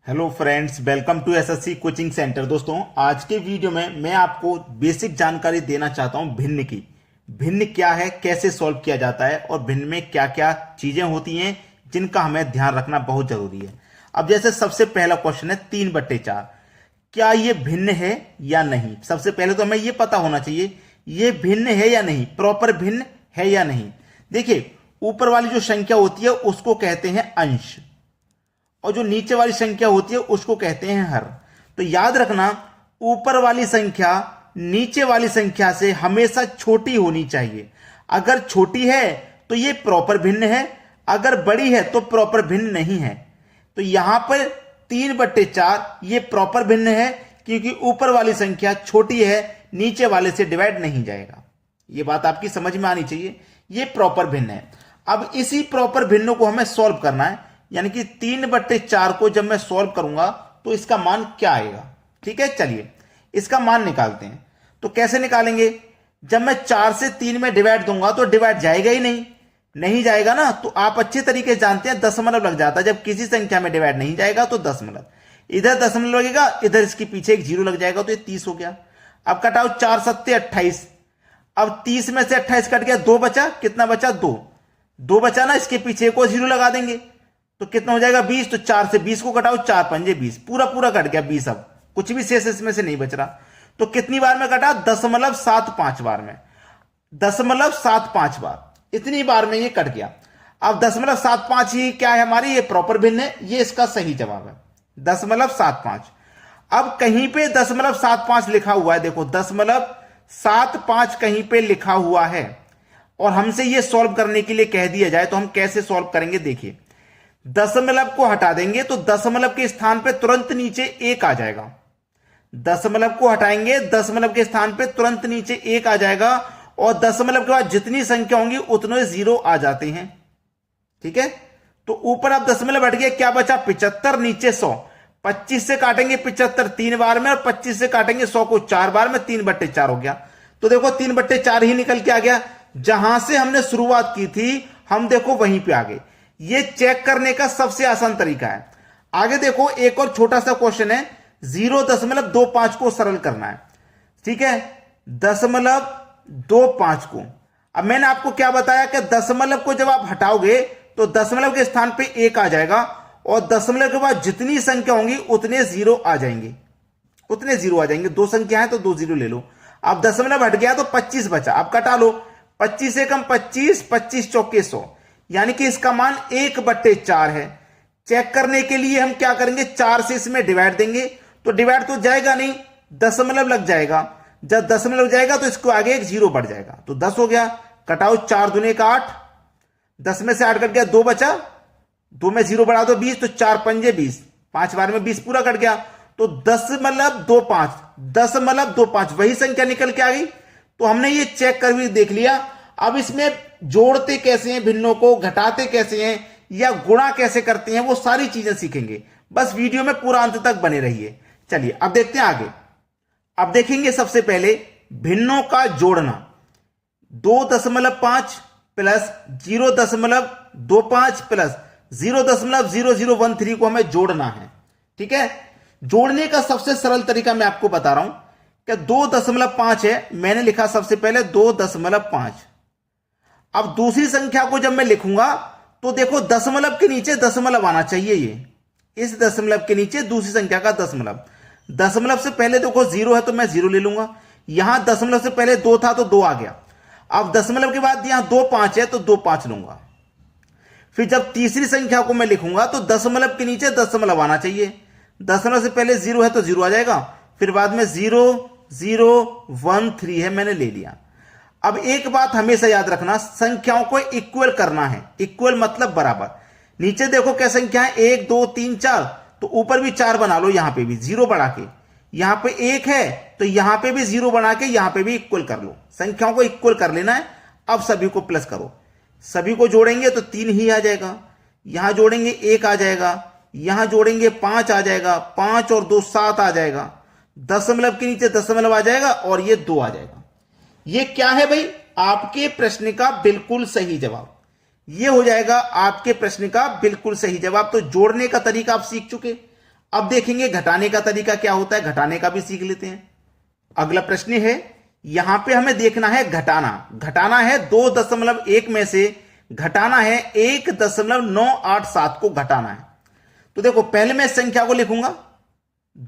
Hello friends, welcome to SSC coaching centre. दोस्तों, आज के वीडियो में मैं आपको बेसिक जानकारी देना चाहता हूं भिन्न की। भिन्न क्या है, कैसे सॉल्व किया जाता है और भिन्न में क्या क्या चीजें होती हैं जिनका हमें ध्यान रखना बहुत जरूरी है। अब जैसे सबसे पहला क्वेश्चन है 3/4, क्या ये भिन्न है या नहीं। सबसे पहले तो हमें ये पता होना चाहिए ये भिन्न है या नहीं, प्रॉपर भिन्न है या नहीं। देखिए, ऊपर वाली जो संख्या होती है उसको कहते हैं अंश और जो नीचे वाली संख्या होती है उसको कहते हैं हर। तो याद रखना, ऊपर वाली संख्या नीचे वाली संख्या से हमेशा छोटी होनी चाहिए। अगर छोटी है तो ये प्रॉपर भिन्न है, अगर बड़ी है तो प्रॉपर भिन्न नहीं है। तो यहां पर 3/4 ये प्रॉपर भिन्न है क्योंकि ऊपर वाली संख्या छोटी है, नीचे वाले से डिवाइड नहीं जाएगा। ये बात आपकी समझ में आनी चाहिए, ये प्रॉपर भिन्न है। अब इसी प्रॉपर भिन्न को हमें सॉल्व करना है, यानी कि 3/4 को जब मैं सॉल्व करूंगा तो इसका मान क्या आएगा। ठीक है, चलिए इसका मान निकालते हैं। तो कैसे निकालेंगे, जब मैं 4 से 3 में डिवाइड दूंगा तो डिवाइड जाएगा ही नहीं जाएगा ना। तो आप अच्छे तरीके से जानते हैं दशमलव लग जाता है। जब किसी संख्या में डिवाइड नहीं जाएगा तो दशमलव, इधर दशमलव लगेगा, इधर इसके पीछे एक जीरो लग जाएगा, तो ये 30 हो गया। अब कटाओ 4 सत्ते 28। अब 30 में से 28 कट गया, 2 बचा। कितना बचा, 2 बचा ना, इसके पीछे एक और जीरो लगा देंगे तो कितना हो जाएगा, 20। तो 4 से 20 को कटाओ, 4 पंजे 20, पूरा पूरा कट गया 20। अब कुछ भी शेष इसमें से नहीं बच रहा। तो कितनी बार में कटा, 0.75 बार में, 0.75 बार, इतनी बार में ये कट गया। अब 0.75 ही क्या है हमारी, ये प्रॉपर भिन्न है, ये इसका सही जवाब है 0.75। अब कहीं पे 0.75 लिखा हुआ है, देखो 0.75 कहीं पे लिखा हुआ है और हमसे ये सॉल्व करने के लिए कह दिया जाए तो हम कैसे सॉल्व करेंगे। देखिए, दशमलव को हटा देंगे तो दशमलव के स्थान पे तुरंत नीचे 1 आ जाएगा। दशमलव को हटाएंगे, दशमलव के स्थान पे तुरंत नीचे 1 आ जाएगा और दशमलव के बाद जितनी संख्या होंगी उतने जीरो आ जाते हैं। ठीक है, तो ऊपर अब दशमलव हट गया, क्या बचा 75, नीचे 100। 25 से काटेंगे 75 3 बार में और 25 से काटेंगे 100 को 4 बार में, 3/4 हो गया। तो देखो 3/4 ही निकल के आ गया। जहां से हमने शुरुआत की थी हम देखो वहीं पे आ गए। ये चेक करने का सबसे आसान तरीका है। आगे देखो, एक और छोटा सा क्वेश्चन है, 0.25 को सरल करना है। ठीक है, 0.25 को, अब मैंने आपको क्या बताया कि दशमलव को जब आप हटाओगे तो दशमलव के स्थान पे 1 आ जाएगा और दशमलव के बाद जितनी संख्या होंगी उतने जीरो आ जाएंगे, उतने जीरो आ जाएंगे। 2 संख्या है तो 2 जीरो ले लो। अब दशमलव हट गया तो 25 बचा, अब कटा लो। 25 से कम 25, 25 चौके 100, यानी कि इसका मान 1/4 है। चेक करने के लिए हम क्या करेंगे, 4 से इसमें डिवाइड देंगे तो डिवाइड तो जाएगा नहीं, दशमलव लग जाएगा। जब दशमलव जाएगा तो इसको आगे एक जीरो बढ़ जाएगा, तो 10 हो गया। कटाओ, 4 दूने का 8, 10 में से 8 कट गया, 2 बचा, 2 में जीरो बढ़ा दो 20, तो 4 पंजे 20, 5 बार में 20 पूरा कट गया। तो 10.25 वही संख्या निकल के आ गई। तो हमने ये चेक कर भी देख लिया। अब इसमें जोड़ते कैसे हैं भिन्नों को, घटाते कैसे हैं या गुणा कैसे करते हैं, वो सारी चीजें सीखेंगे। बस वीडियो में पूरा अंत तक बने रहिए। चलिए अब देखते हैं आगे। अब देखेंगे सबसे पहले भिन्नों का जोड़ना। 2.5 प्लस 0.25 प्लस 0.0013 को हमें जोड़ना है। ठीक है, जोड़ने का सबसे सरल तरीका मैं आपको बता रहा हूं कि 2.5 है, मैंने लिखा सबसे पहले 2.5। अब दूसरी संख्या को जब मैं लिखूंगा तो देखो दशमलव के नीचे दशमलव आना चाहिए। ये इस दशमलव के नीचे दूसरी संख्या का दशमलव। दशमलव से पहले देखो 0 है तो मैं 0 ले लूंगा। यहां दशमलव से पहले 2 था तो 2 आ गया। अब दशमलव के बाद यहां 2 5 है तो 2 5 लूंगा। फिर जब तीसरी संख्या को मैं लिखूंगा तो दशमलव के नीचे दशमलव आना चाहिए। दशमलव से पहले 0 है तो 0 आ जाएगा। फिर बाद में 0.013 है, मैंने ले लिया। अब एक बात हमेशा याद रखना, संख्याओं को इक्वल करना है। इक्वल मतलब बराबर। नीचे देखो क्या संख्या है, 1 2 3 4, तो ऊपर भी 4 बना लो, यहां पे भी 0 बढ़ा के। यहां पे 1 है तो यहां पे भी 0 बना के यहां पे भी इक्वल कर लो। संख्याओं को इक्वल कर लेना है। अब सभी को प्लस करो, सभी को जोड़ेंगे तो 3 ही आ जाएगा। यहां जोड़ेंगे 1 आ जाएगा, यहां जोड़ेंगे 5 आ जाएगा, 5 और 2 7 आ जाएगा। दशमलव के नीचे दशमलव आ जाएगा और ये 2 आ जाएगा। ये क्या है भाई, आपके प्रश्न का बिल्कुल सही जवाब। ये हो जाएगा आपके प्रश्न का बिल्कुल सही जवाब। तो जोड़ने का तरीका आप सीख चुके। अब देखेंगे घटाने का तरीका क्या होता है, घटाने का भी सीख लेते हैं। अगला प्रश्न है, यहां पे हमें देखना है घटाना। घटाना है 2.1 में से घटाना है 1.987 को घटाना है। तो देखो पहले मैं इस संख्या को लिखूंगा,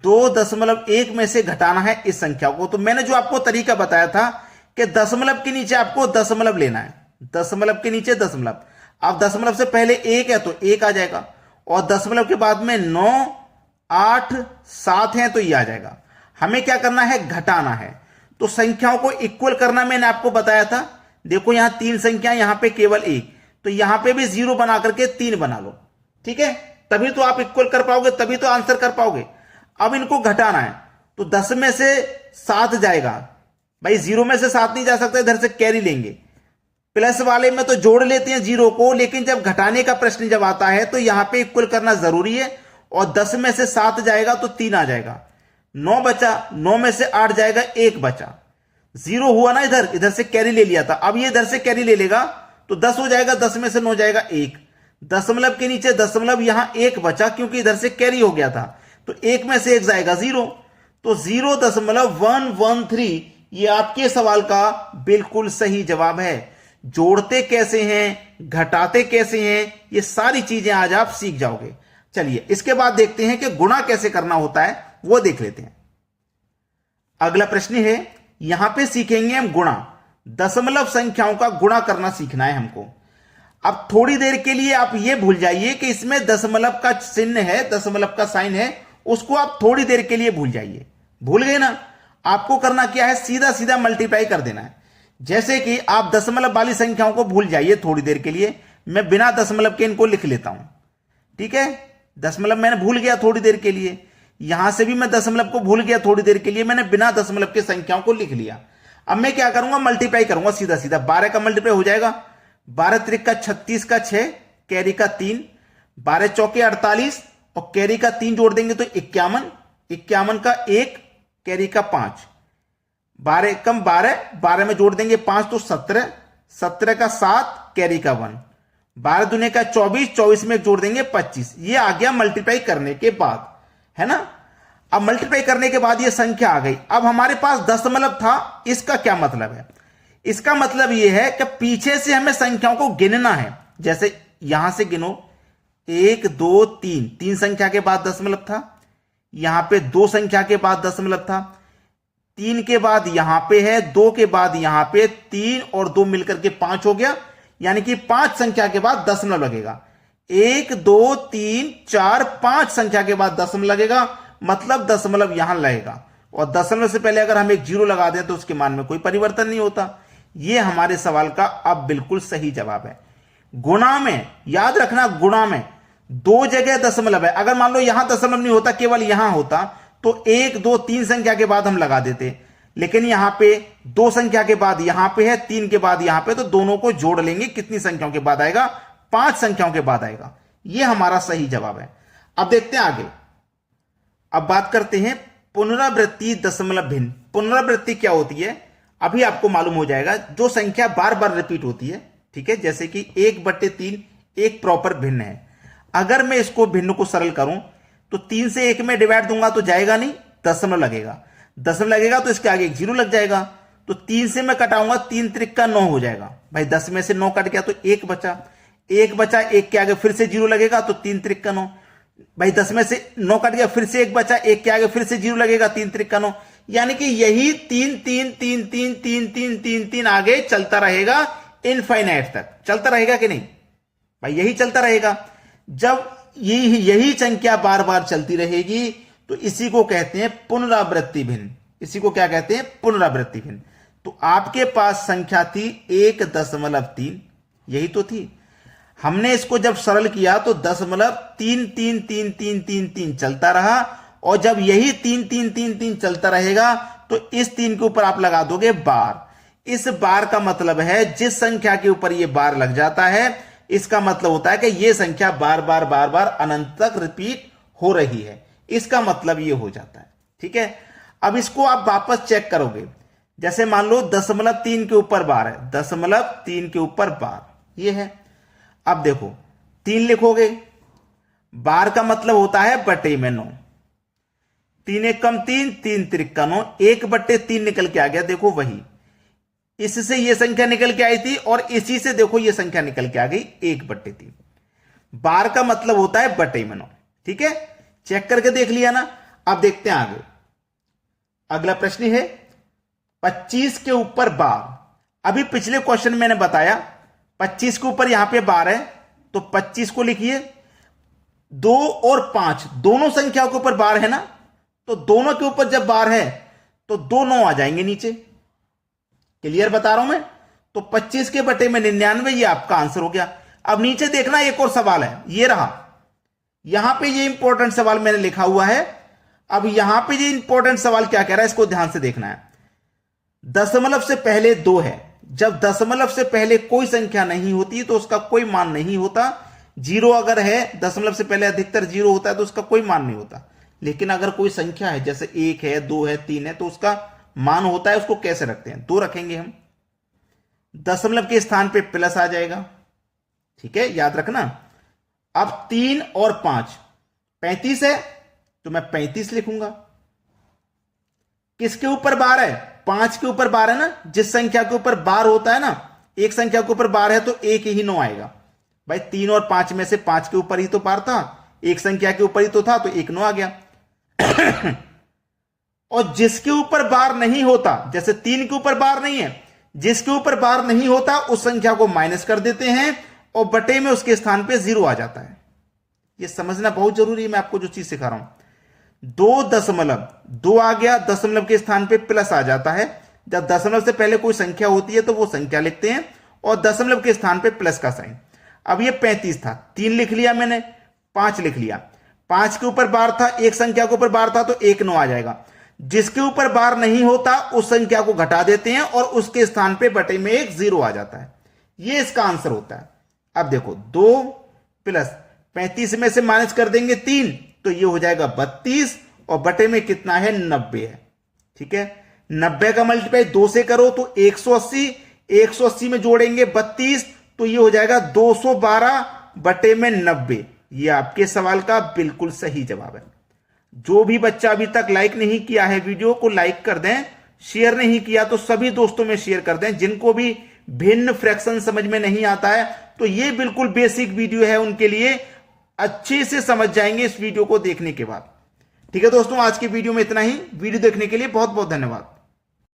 2.1 में से घटाना है इस संख्या को। तो मैंने जो आपको तरीका बताया था कि दशमलव के नीचे आपको दशमलव लेना है, दशमलव के नीचे दशमलव। अब दशमलव से पहले 1 है तो 1 आ जाएगा, और दशमलव के बाद में 9, 8, 7 है तो ये आ जाएगा। हमें क्या करना है, घटाना है। तो संख्याओं को इक्वल करना मैंने आपको बताया था। देखो यहां 3 संख्या, यहां पे केवल 1, तो यहां पे भी 0 बना करके 3 बना लो, ठीक है। तभी तो आप इक्वल कर पाओगे, तभी तो आंसर कर पाओगे। अब इनको घटाना है, तो 10 में से 7 जाएगा, भाई 0 में से 7 नहीं जा सकता, इधर से कैरी लेंगे। प्लस वाले में तो जोड़ लेते हैं 0 को, लेकिन जब घटाने का प्रश्न जब आता है तो यहां पे इक्वल करना जरूरी है। और 10 में से 7 जाएगा तो 3 आ जाएगा, 9 बचा, 9 में से 8 जाएगा, 1 बचा, 0 हुआ ना, इधर इधर से कैरी ले लिया था। अब ये इधर से कैरी ले लेगा तो 10 हो जाएगा, 10 में से 9 जाएगा 1, दशमलव के नीचे दशमलव, यहां 1 बचा क्योंकि इधर से कैरी हो गया था, तो 1 में से 1 जाएगा 0, तो 0.113 ये आपके सवाल का बिल्कुल सही जवाब है। जोड़ते कैसे हैं, घटाते कैसे हैं, ये सारी चीजें आज आप सीख जाओगे। चलिए इसके बाद देखते हैं कि गुणा कैसे करना होता है, वो देख लेते हैं। अगला प्रश्न है, यहां पे सीखेंगे हम गुणा। दशमलव संख्याओं का गुणा करना सीखना है हमको। अब थोड़ी देर के लिए आप ये भूल जाइए कि इसमें दशमलव का चिन्ह है, दशमलव का साइन है, उसको आप थोड़ी देर के लिए भूल जाइए। भूल गए ना, आपको करना क्या है, सीधा सीधा मल्टीप्लाई कर देना है। जैसे कि आप दशमलव वाली संख्याओं को भूल जाइए थोड़ी देर के लिए, मैं बिना दशमलव के इनको लिख लेता हूं, ठीक है। दशमलव मैंने भूल गया थोड़ी देर के लिए, यहां से भी मैं दशमलव को भूल गया थोड़ी देर के लिए, मैंने बिना दशमलव के संख्याओं को लिख लिया। अब मैं क्या करूंगा, मल्टीप्लाई करूंगा सीधा सीधा। 12 का मल्टीप्लाई हो जाएगा, 12 त्रिक का 36 का 6, कैरी का 3, 12 चौके 48 और कैरी का 3 जोड़ देंगे तो 51, 51 का 1, कैरी का 5, 12 कम 12, 12 में जोड़ देंगे 5 तो 17, 17 का 7, कैरी का 1, 12 दूने का 24, 24 में जोड़ देंगे 25। ये आ गया मल्टीप्लाई करने के बाद, है ना। अब मल्टीप्लाई करने के बाद ये संख्या आ गई। अब हमारे पास दशमलव था, इसका क्या मतलब है, इसका मतलब ये है कि पीछे से हमें संख्याओं को गिनना है। जैसे यहां से गिनो, 1 2 3, 3 संख्या के बाद दशमलव था, यहां पे 2 संख्या के बाद दशमलव था, 3 के बाद यहां पे है, 2 के बाद यहां पे, 3 और 2 मिलकर के 5 हो गया, यानी कि 5 संख्या के बाद दशमलव लगेगा। 1 2 3 4 5 संख्या के बाद दशमलव लगेगा, मतलब दशमलव यहां लगेगा। और दशमलव से पहले अगर हम एक 0 लगा दें तो उसके मान में कोई परिवर्तन नहीं होता। यह हमारे सवाल का अब बिल्कुल सही जवाब है। गुणा में याद रखना, गुणा में 2 जगह दशमलव है। अगर मान लो यहां दशमलव नहीं होता, केवल यहां होता, तो 1 2 3 संख्या के बाद हम लगा देते, लेकिन यहां पे 2 संख्या के बाद यहां पे है, 3 के बाद यहां पे, तो दोनों को जोड़ लेंगे, कितनी संख्याओं के बाद आएगा, 5 संख्याओं के बाद आएगा। यह हमारा सही जवाब है। अब देखते हैं आगे। अब बात करते हैं पुनरावृत्ति दशमलव भिन्न। पुनरावृत्ति क्या होती है अभी आपको मालूम हो जाएगा, जो संख्या बार बार रिपीट होती है, ठीक है। जैसे कि 1/3 एक प्रॉपर भिन्न है। अगर मैं इसको भिन्न को सरल करूं तो 3 से 1 में डिवाइड दूंगा तो जाएगा नहीं, दशमलव लगेगा, दशमलव लगेगा तो इसके आगे एक 0 लग जाएगा, तो 3 से मैं कटाऊंगा, 3 त्रिक का 9 हो जाएगा। भाई 10 में से 9 कट गया तो 1 बचा, 1 बचा, 1 के आगे फिर से 0 लगेगा तो 3 त्रिक का 9। भाई 10 में से 9 कट गया, फिर से 1 बचा, 1 के आगे फिर से 0 लगेगा, 3 त्रिक का 9। यानी कि यही 3 3 3 3 3 3 3 3 आगे चलता रहेगा, इनफाइनाइट तक चलता रहेगा कि नहीं भाई, यही चलता रहेगा। जब यही संख्या बार बार चलती रहेगी तो इसी को कहते हैं पुनरावृत्ति भिन्न। इसी को क्या कहते हैं, पुनरावृत्ति भिन्न। तो आपके पास संख्या थी 1.3, यही तो थी। हमने इसको जब सरल किया तो 3 3 3 3 3 3 चलता रहा, और जब यही 3 3 3 3 चलता रहेगा तो इस 3 के ऊपर आप लगा दोगे बार। इस बार का मतलब है जिस संख्या के ऊपर ये बार लग जाता है, इसका मतलब होता है कि ये संख्या बार बार बार बार अनंत तक रिपीट हो रही है, इसका मतलब ये हो जाता है, ठीक है। अब इसको आप वापस चेक करोगे, जैसे मान लो 0.3 के ऊपर बार है, 0.3 के ऊपर बार ये है। अब देखो 3 लिखोगे, बार का मतलब होता है बटे में 9, 3 एक कम 3, 3 तिरिक्का 9, 1/3 निकल के आ गया। देखो वही इससे ये संख्या निकल के आई थी और इसी से देखो ये संख्या निकल के आ गई 1/3। बार का मतलब होता है बटे में 9। ठीक है, चेक करके देख लिया ना। अब देखते हैं आगे। अगला प्रश्न है 25 के ऊपर बार। अभी पिछले क्वेश्चन मैंने बताया 25 के ऊपर यहां पे बार है तो 25 को लिखिए। 2 और 5 दोनों संख्याओं के ऊपर बार है ना, तो दोनों के ऊपर जब बार है तो 2 9 आ जाएंगे नीचे। क्लियर बता रहा हूं मैं। तो 25 के बटे में 99 ये आपका आंसर हो गया। अब नीचे देखना एक और सवाल है, ये रहा। यहां पे ये इंपॉर्टेंट सवाल मैंने लिखा हुआ है। अब यहां पे ये इंपॉर्टेंट सवाल क्या कह रहा है, इसको ध्यान से देखना है। दशमलव से पहले 2 है। जब दशमलव से पहले कोई संख्या नहीं होती तो उसका कोई मान नहीं होता। 0 अगर है, दशमलव से पहले अधिकतर 0 होता है तो उसका कोई मान नहीं होता। लेकिन अगर कोई संख्या है जैसे 1 है, 2 है, 3 है तो उसका मान होता है। उसको कैसे रखते हैं, 2 रखेंगे हम, दशमलव के स्थान पे प्लस आ जाएगा। ठीक है, याद रखना। अब 3 और 5 35 है तो मैं 35 लिखूंगा। किसके ऊपर बार है, 5 के ऊपर बार है ना। जिस संख्या के ऊपर बार होता है ना, एक संख्या के ऊपर बार है तो एक ही 9 आएगा भाई। 3 और 5 में से 5 के ऊपर ही तो बार था, एक संख्या के ऊपर ही तो था, तो 1 9 आ गया। और जिसके ऊपर बार नहीं होता, जैसे 3 के ऊपर बार नहीं है, जिसके ऊपर बार नहीं होता उस संख्या को माइनस कर देते हैं और बटे में उसके स्थान पे 0 आ जाता है। यह समझना बहुत जरूरी है, मैं आपको जो चीज सिखा रहा हूं। 2 आ गया, दशमलव के स्थान पे प्लस आ जाता है। जब दशमलव से पहले कोई संख्या होती है तो वो संख्या लिखते हैं और दशमलव के स्थान पे प्लस का साइन। अब ये 35 था, 3 लिख लिया मैंने, 5 लिख लिया। 5 के ऊपर बार था, एक संख्या के ऊपर बार था तो 1 9 आ जाएगा। जिसके ऊपर बार नहीं होता उस संख्या को घटा देते हैं और उसके स्थान पे बटे में एक 0 आ जाता है। ये इसका आंसर होता है। अब देखो 2 प्लस 35 में से माइनस कर देंगे 3 तो ये हो जाएगा 32 और बटे में कितना है, 90 है। ठीक है, 90 का मल्टीप्लाई 2 से करो तो 180, 180 में जोड़ेंगे 32 तो ये हो जाएगा 212 बटे में 90। ये आपके सवाल का बिल्कुल सही जवाब है। जो भी बच्चा अभी तक लाइक नहीं किया है वीडियो को लाइक कर दें, शेयर नहीं किया तो सभी दोस्तों में शेयर कर दें। जिनको भी भिन्न फ्रैक्शन समझ में नहीं आता है तो ये बिल्कुल बेसिक वीडियो है, उनके लिए अच्छे से समझ जाएंगे इस वीडियो को देखने के बाद। ठीक है दोस्तों, आज की वीडियो में इतना ही। वीडियो देखने के लिए बहुत बहुत धन्यवाद।